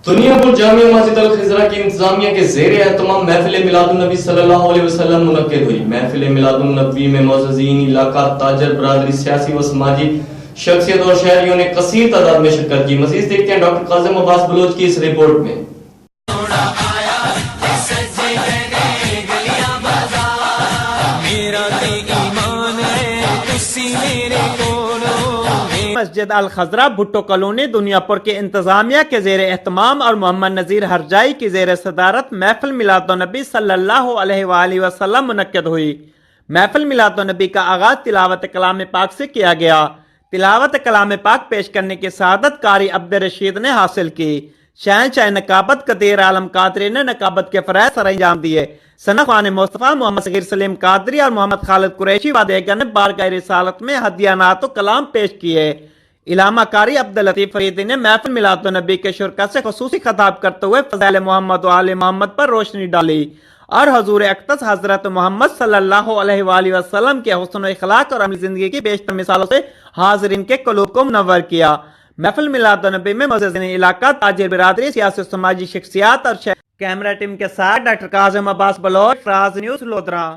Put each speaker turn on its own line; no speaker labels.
دنیاپور جامعہ مسجد الخضرا کی انتظامیہ کے زیر اہتمام محفل میلاد النبی صلی اللہ علیہ وسلم منعقد ہوئی۔ محفل میلاد النبی میں معززین علاقہ، تاجر برادری، سیاسی و سماجی شخصیت اور شہریوں نے کثیر تعداد میں شرکت کی۔ مزید دیکھتے ہیں ڈاکٹر قاسم عباس بلوچ کی اس رپورٹ میں۔
مسجد الخضرا بھٹو کالونی دنیاپور کے انتظامیہ کے زیر اہتمام اور محمد نذیر ہرجائی کی زیر صدارت محفل میلاد النبی صلی اللہ علیہ وآلہ وسلم منعقد ہوئی۔ محفل میلاد النبی کا آغاز تلاوت کلام پاک سے کیا گیا۔ تلاوت کلام پاک پیش کرنے کی سعادت قاری عبد الرشید نے حاصل کی۔ شہنشاہ نقابت قدیر عالم قادری نے نقابت کے فرائض سر انجام دیے۔ ثنا خوان مصطفیٰ، محمد صغیر سلیم قادری اور محمد خالد قریشی و دیگر نے بارگاہ رسالت میں ہدیانات و کلام پیش کیے۔ علامہ قاری عبداللطیف فریدی نے محفل میلاد النبی کے شرکا سے خصوصی خطاب کرتے ہوئے فضائل محمد و آل محمد پر روشنی ڈالی اور حضور اقدس حضرت محمد صلی اللہ علیہ وآلہ وسلم کے حسن و اخلاق اور عملی زندگی کی بیشتر مثالوں سے حاضرین کے قلوب کو منور کیا۔ محفل میلاد النبی میں معززین علاقہ، تاجر برادری، سیاسی و سماجی شخصیات اور کیمرہ ٹیم کے ساتھ ڈاکٹر قاسم عباس بلوچ، فراز نیوز لودھرا۔